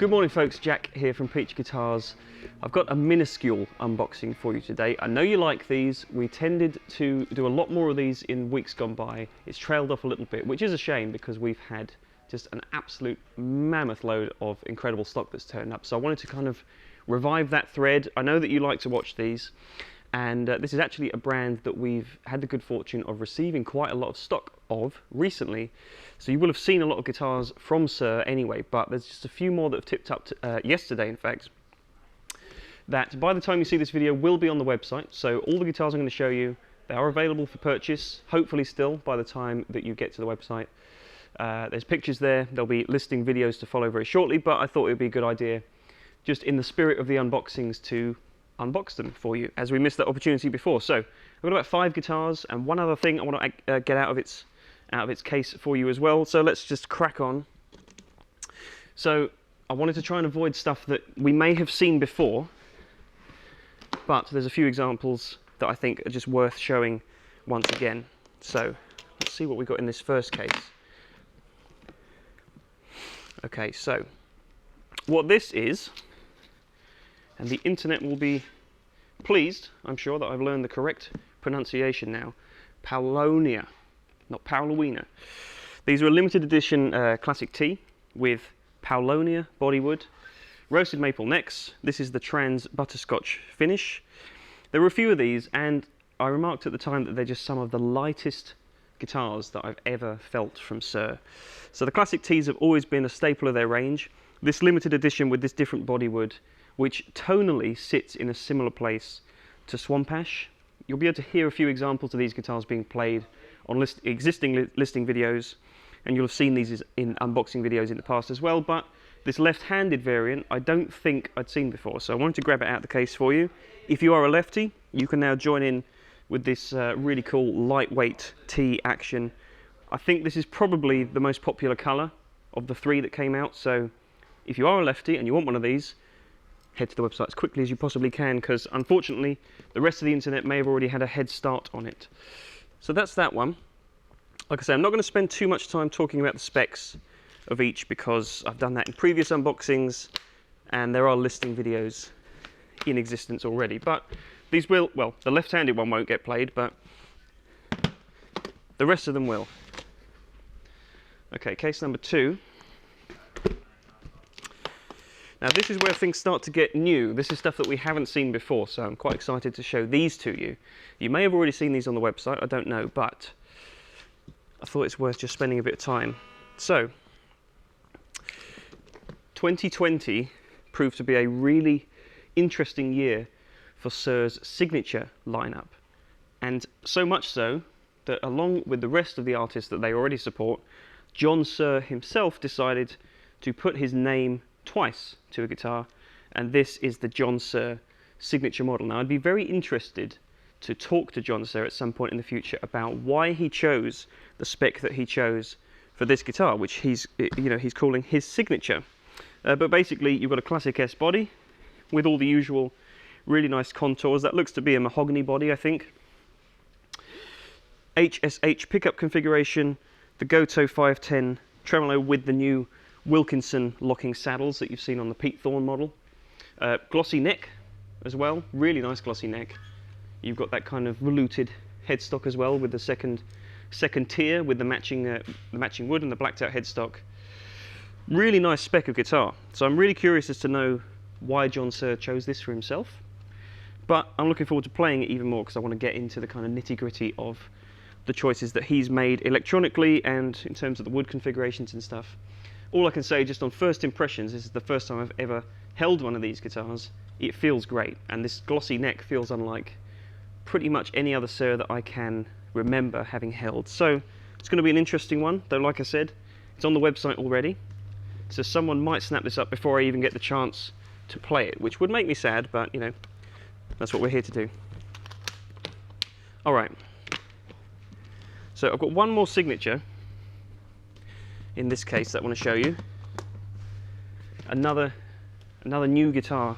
Good morning folks, Jack here from Peach Guitars. I've got a minuscule unboxing for you today. I know you like these. We tended to do a lot more of these in weeks gone by. It's trailed off a little bit, which is a shame because we've had just an absolute mammoth load of incredible stock that's turned up. So I wanted to kind of revive that thread. I know that you like to watch these, and this is actually a brand that we've had the good fortune of receiving quite a lot of stock of recently. So you will have seen a lot of guitars from Suhr anyway, but there's just a few more that have tipped up to, yesterday in fact, that by the time you see this video will be on the website. So all the guitars I'm going to show you, they are available for purchase, hopefully still by the time that you get to the website. There's pictures there, there'll be listing videos to follow very shortly, but I thought it would be a good idea, just in the spirit of the unboxings, to unbox them for you, as we missed that opportunity before. So I've got about 5 guitars and one other thing I want to get out of its case for you as well. So let's just crack on. So I wanted to try and avoid stuff that we may have seen before, but there's a few examples that I think are just worth showing once again. So let's see what we got in this first case. Okay, so what this is, and the internet will be pleased, I'm sure, that I've learned the correct pronunciation now. Paulownia, not Paulownia. These are a limited edition classic T with Paulownia bodywood, roasted maple necks. This is the trans butterscotch finish. There were a few of these, and I remarked at the time that they're just some of the lightest guitars that I've ever felt from Suhr. So the classic Ts have always been a staple of their range. This limited edition with this different bodywood, which tonally sits in a similar place to Swamp Ash. You'll be able to hear a few examples of these guitars being played on existing listing videos, and you'll have seen these in unboxing videos in the past as well, but this left-handed variant I don't think I'd seen before, so I wanted to grab it out of the case for you. If you are a lefty, you can now join in with this really cool lightweight T action. I think this is probably the most popular colour of the 3 that came out, so if you are a lefty and you want one of these, head to the website as quickly as you possibly can, because unfortunately the rest of the internet may have already had a head start on it. So that's that one. Like I say, I'm not going to spend too much time talking about the specs of each, because I've done that in previous unboxings and there are listing videos in existence already. But these will, well, the left-handed one won't get played, but the rest of them will. Okay, case number 2. Now this is where things start to get new. This is stuff that we haven't seen before, so I'm quite excited to show these to you. You may have already seen these on the website, I don't know, but I thought it's worth just spending a bit of time. So, 2020 proved to be a really interesting year for Suhr's signature lineup. And so much so that along with the rest of the artists that they already support, John Suhr himself decided to put his name twice to a guitar, and this is the John Suhr signature model. Now I'd be very interested to talk to John Suhr at some point in the future about why he chose the spec that he chose for this guitar, which he's calling his signature. But basically you've got a classic S body with all the usual really nice contours. That looks to be a mahogany body, I think. HSH pickup configuration, the Goto 510 tremolo with the new Wilkinson locking saddles that you've seen on the Pete Thorne model. Glossy neck as well, really nice glossy neck. You've got that kind of velouted headstock as well with the second tier with the matching wood and the blacked out headstock. Really nice spec of guitar. So I'm really curious as to know why John Suhr chose this for himself. But I'm looking forward to playing it even more, because I want to get into the kind of nitty-gritty of the choices that he's made electronically and in terms of the wood configurations and stuff. All I can say just on first impressions, this is the first time I've ever held one of these guitars. It feels great, and this glossy neck feels unlike pretty much any other Suhr that I can remember having held. So it's going to be an interesting one, though like I said, it's on the website already, so someone might snap this up before I even get the chance to play it, which would make me sad, but you know, that's what we're here to do. Alright, so I've got one more signature in this case that I want to show you. Another new guitar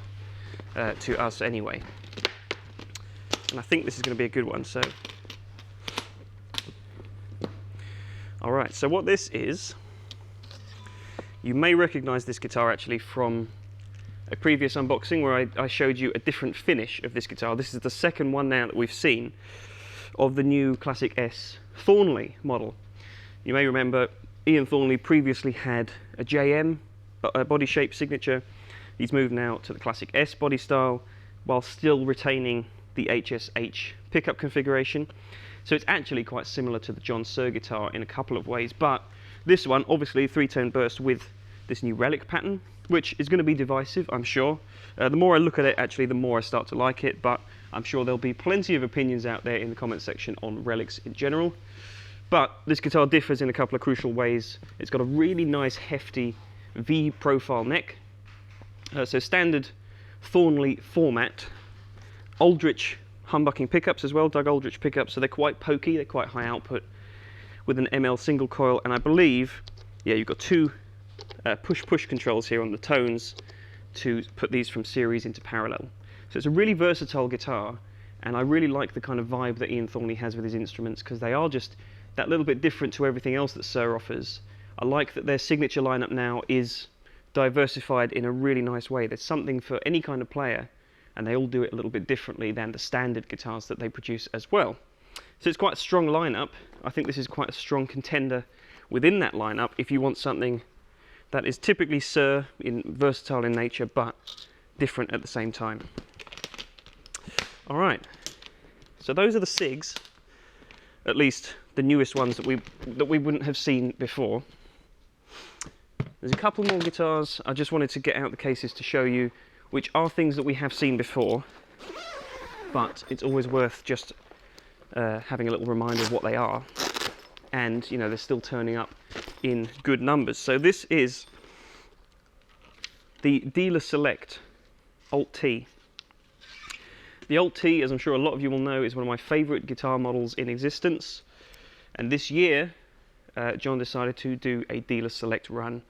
to us anyway, and I think this is going to be a good one. So Alright, so what this is You may recognize this guitar actually from a previous unboxing where I showed you a different finish of this guitar. This is the second one now that we've seen of the new Classic S Thornley model. You may remember Ian Thornley previously had a JM body shape signature. He's moved now to the Classic S body style while still retaining the HSH pickup configuration. So it's actually quite similar to the John Suhr guitar in a couple of ways, but this one, obviously 3-tone burst with this new relic pattern, which is going to be divisive, I'm sure. The more I look at it, actually, the more I start to like it, but I'm sure there'll be plenty of opinions out there in the comment section on relics in general. But this guitar differs in a couple of crucial ways. It's got a really nice hefty V profile neck. So standard Thornley format. Aldrich humbucking pickups as well, Doug Aldrich pickups, so they're quite pokey, they're quite high output with an ML single coil, and I believe, yeah, you've got two push-push controls here on the tones to put these from series into parallel. So it's a really versatile guitar, and I really like the kind of vibe that Ian Thornley has with his instruments, because they are just that little bit different to everything else that Suhr offers. I like that their signature lineup now is diversified in a really nice way. There's something for any kind of player, and they all do it a little bit differently than the standard guitars that they produce as well. So it's quite a strong lineup. I think this is quite a strong contender within that lineup if you want something that is typically Suhr, versatile in nature, but different at the same time. All right, so those are the SIGs, at least the newest ones that we wouldn't have seen before. There's a couple more guitars I just wanted to get out the cases to show you, which are things that we have seen before, but it's always worth just having a little reminder of what they are, and you know, they're still turning up in good numbers. So this is the Dealer Select Alt T. The Alt T, as I'm sure a lot of you will know, is one of my favourite guitar models in existence, and this year John decided to do a Dealer Select run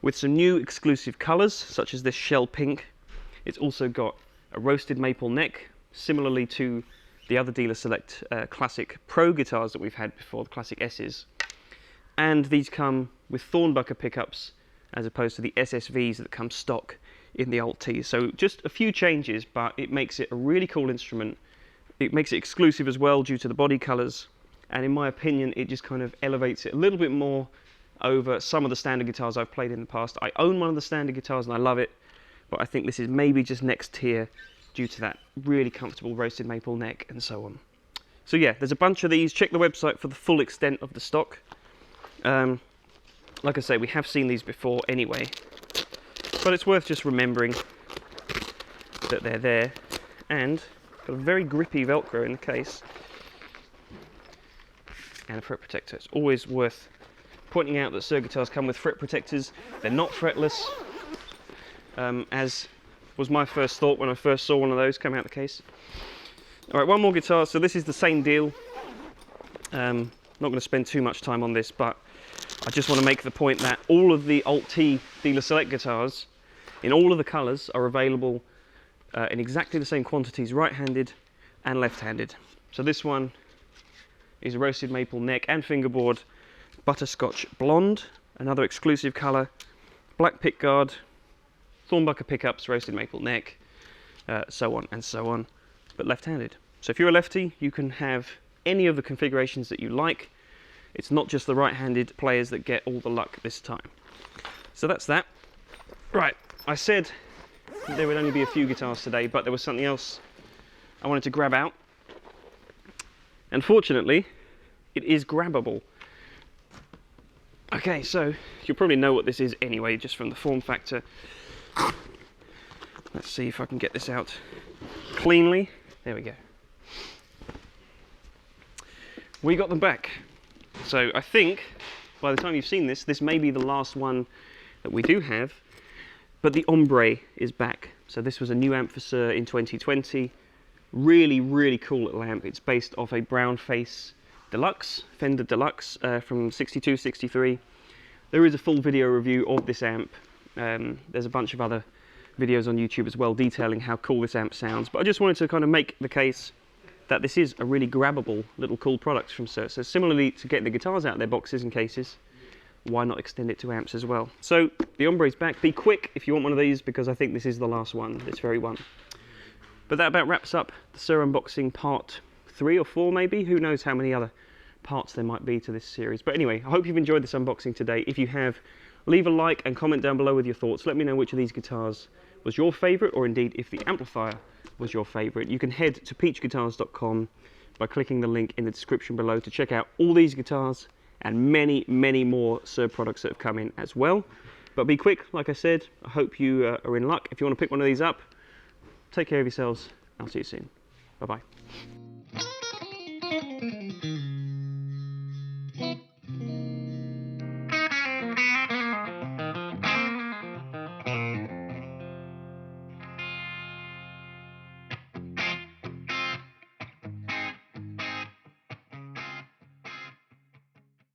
with some new exclusive colours, such as this shell pink. It's also got a roasted maple neck, similarly to the other Dealer Select Classic Pro guitars that we've had before, the Classic S's. And these come with Thornbucker pickups, as opposed to the SSVs that come stock in the Alt T. So just a few changes, but it makes it a really cool instrument. It makes it exclusive as well due to the body colours, and in my opinion, it just kind of elevates it a little bit more over some of the standard guitars I've played in the past. I own one of the standard guitars and I love it, but I think this is maybe just next tier due to that really comfortable roasted maple neck and so on. So yeah, there's a bunch of these. Check the website for the full extent of the stock. Like I say, we have seen these before anyway, but it's worth just remembering that they're there, and got a very grippy Velcro in the case and a fret protector. It's always worth pointing out that Suhr guitars come with fret protectors. They're not fretless, as was my first thought when I first saw one of those come out of the case. Alright, one more guitar. So this is the same deal. Not going to spend too much time on this, but I just want to make the point that all of the Alt T Dealer Select guitars in all of the colours are available in exactly the same quantities, right-handed and left-handed. So this one is a roasted maple neck and fingerboard, butterscotch blonde, another exclusive colour, black pickguard, Thornbucker pickups, roasted maple neck, so on and so on, but left-handed. So if you're a lefty, you can have any of the configurations that you like. It's not just the right-handed players that get all the luck this time. So that's that. Right, I said there would only be a few guitars today, but there was something else I wanted to grab out. And fortunately, it is grabbable. Okay, so you'll probably know what this is anyway, just from the form factor. Let's see if I can get this out cleanly. There we go. We got them back. So I think by the time you've seen this, this may be the last one that we do have, but the Ombre is back. So this was a new amp for Suhr in 2020. Really, really cool little amp. It's based off a brown face Deluxe, Fender Deluxe from 62, 63. There is a full video review of this amp. There's a bunch of other videos on YouTube as well detailing how cool this amp sounds, but I just wanted to kind of make the case that this is a really grabbable little cool product from Suhr. So similarly to getting the guitars out of their boxes and cases, why not extend it to amps as well? So the Ombre's back. Be quick if you want one of these, because I think this is the last one, this very one. But that about wraps up the Suhr unboxing part 3 or 4 maybe. Who knows how many other parts there might be to this series. But anyway, I hope you've enjoyed this unboxing today. If you have, leave a like and comment down below with your thoughts. Let me know which of these guitars was your favourite, or indeed if the amplifier was your favourite. You can head to peachguitars.com by clicking the link in the description below to check out all these guitars and many, many more Suhr products that have come in as well. But be quick, like I said. I hope you are in luck. If you want to pick one of these up, take care of yourselves. I'll see you soon. Bye-bye.